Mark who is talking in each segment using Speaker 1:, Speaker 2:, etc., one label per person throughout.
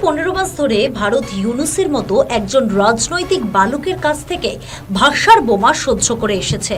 Speaker 1: 15 মাস ধরে ভারত ইউনূসের মতো একজন রাজনৈতিক বালকের কাছ থেকে ভাষার বোমা সহ্য করে এসেছে।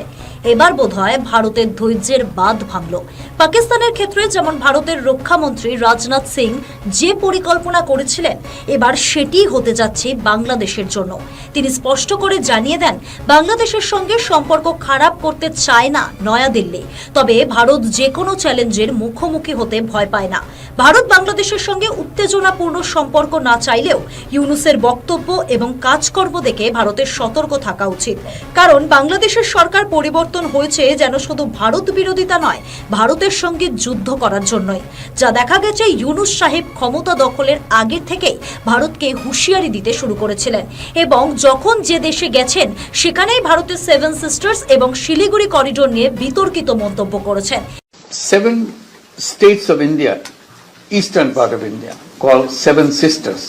Speaker 1: এবার বোধহয় ভারতের ধৈর্যের বাঁধ ভাঙল। পাকিস্তানের ক্ষেত্রে যেমন ভারতের রক্ষামন্ত্রী রাজনাথ সিং যে পরিকল্পনা করেছিলেন, এবার সেটি হতে যাচ্ছে বাংলাদেশের জন্য। তিনি স্পষ্ট করে জানিয়ে দেন, বাংলাদেশের সঙ্গে সম্পর্ক খারাপ করতে চায় না নয়াদিল্লি, তবে ভারত যে কোনো চ্যালেঞ্জের মুখোমুখি হতে ভয় পায় না। ভারত বাংলাদেশের সঙ্গে উত্তেজনাপূর্ণ সম্পর্ক না চাইলেও ইউনূসের বক্তব্য এবং কাজকর্ম দেখে ভারতের সতর্ক থাকা উচিত। কারণ বাংলাদেশের সরকার পরিবর্তন হয়েছে যেন শুধু ভারত বিরোধিতা নয়, ভারতের সঙ্গে যুদ্ধ করার জন্যই। যা দেখা গেছে, ইউনূস সাহেব ক্ষমতা দখলের আগে থেকেই ভারতকে হুঁশিয়ারি দিতে শুরু করেছিলেন এবং যখন যে দেশে গেছেন সেখানেই ভারতের সেভেন সিস্টার্স এবং শিলিগুড়ি করিডোর নিয়ে বিতর্কিত মন্তব্য করেছেন।
Speaker 2: 7 states of India, eastern part of India, called Seven Sisters.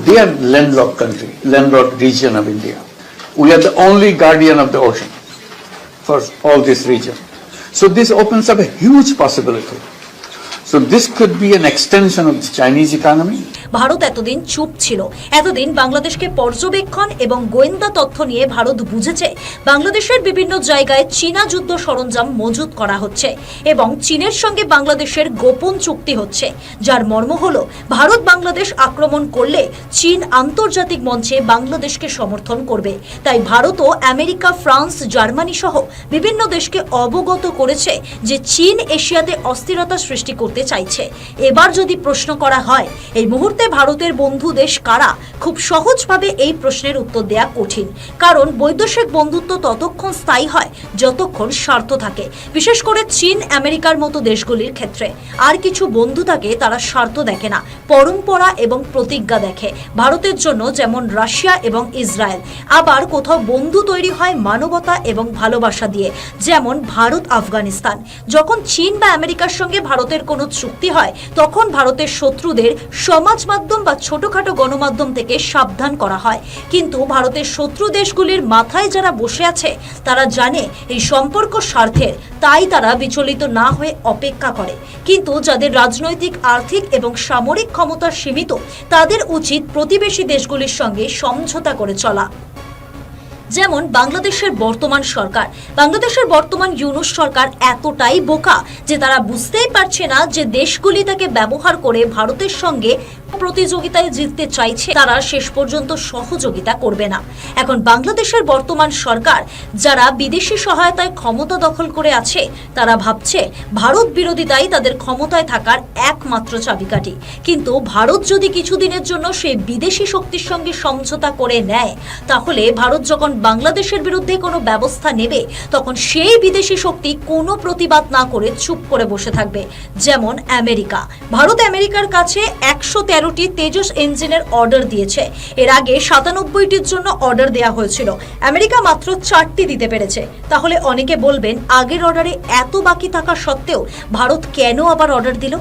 Speaker 2: They are landlocked country, landlocked region of India. We are the only guardian of the ocean for all this region. So this opens up a huge possibility. So this could be an extension of the Chinese economy.
Speaker 1: Bharat এতদিন চুপ ছিল। এতদিন বাংলাদেশকে পর্যবেক্ষণ এবং গোয়েন্দা তথ্য নিয়ে ভারত বুঝেছে বাংলাদেশের বিভিন্ন জায়গায় চীনা যুদ্ধ সরঞ্জাম মজুত করা হচ্ছে এবং চীনের সঙ্গে বাংলাদেশের গোপন চুক্তি হচ্ছে, যার মর্ম হলো ভারত বাংলাদেশ আক্রমণ করলে চীন আন্তর্জাতিক মঞ্চে বাংলাদেশকে সমর্থন করবে। তাই ভারতও আমেরিকা, ফ্রান্স, জার্মানি সহ বিভিন্ন দেশকে অবগত করেছে যে চীন এশিয়াতে অস্থিরতা সৃষ্টি করতে চাইছে। এবার যদি প্রশ্ন করা হয় এই মুহূর্তে ভারতের বন্ধু দেশ কারা, খুব সহজভাবে এই প্রশ্নের উত্তর দেয়া কঠিন। কারণ বৈদেশিক বন্ধুত্ব ততক্ষণ স্থায়ী হয় যতক্ষণ স্বার্থ থাকে, বিশেষ করে চীন আমেরিকার মতো দেশগুলির ক্ষেত্রে। আর কিছু বন্ধু থাকে তারা স্বার্থ দেখে না, পরম্পরা এবং প্রতিজ্ঞা দেখে। ভারতের জন্য যেমন রাশিয়া এবং ইসরায়েল। আবার কোথাও বন্ধু তৈরি হয় মানবতা এবং ভালোবাসা দিয়ে, যেমন ভারত আফগানিস্তান। যখন চীন বা আমেরিকার সঙ্গে ভারতের কোনো চুক্তি হয় তখন ভারতের শত্রুদের সমাজ মাধ্যম বা ছোটখাটো গণমাধ্যম থেকে সাবধান করা হয়। কিন্তু ভারতের শত্রু দেশগুলির মাথায় যারা বসে আছে তারা জানে এই সম্পর্ক স্বার্থের, তাই তারা বিচলিত না হয়ে অপেক্ষা করে। কিন্তু যাদের রাজনৈতিক, আর্থিক এবং সামরিক ক্ষমতা সীমিত, তাদের উচিত প্রতিবেশী দেশগুলির সঙ্গে সমঝোতা করে চলা। যেমন বাংলাদেশের বর্তমান সরকার। বাংলাদেশের বর্তমান ইউনূস সরকার এতটাই বোকা যে তারা বুঝতেই পারছে না যে দেশগুলি তাকে ব্যবহার করে ভারতের সঙ্গে প্রতিযোগিতায় জিততে চাইছে, তারা শেষ পর্যন্ত সহযোগিতা করবে না। এখন বাংলাদেশের বর্তমান সরকার যারা বিদেশি সহায়তায় ক্ষমতা দখল করে আছে, তারা ভাবছে ভারত বিরোধিতাই তাদের ক্ষমতায় থাকার একমাত্র চাবিকাঠি। কিন্তু ভারত যদি কিছুদিনের জন্য সেই বিদেশি শক্তির সঙ্গে সমঝোতা করে নেয়, তাহলে ভারত যখন বাংলাদেশের বিরুদ্ধে কোনো ব্যবস্থা নেবে তখন সেই বিদেশি শক্তি কোনো প্রতিবাদ না করে চুপ করে বসে থাকবে। যেমন আমেরিকা। ভারত আমেরিকার কাছে 113টি তেজস ইঞ্জিনের অর্ডার দিয়েছে। এর আগে 97টির জন্য অর্ডার দেওয়া হয়েছিল, আমেরিকা মাত্র 4টি দিতে পেরেছে। তাহলে অনেকে বলবেন, আগের অর্ডারে এত বাকি থাকা সত্ত্বেও ভারত কেন আবার অর্ডার দিল?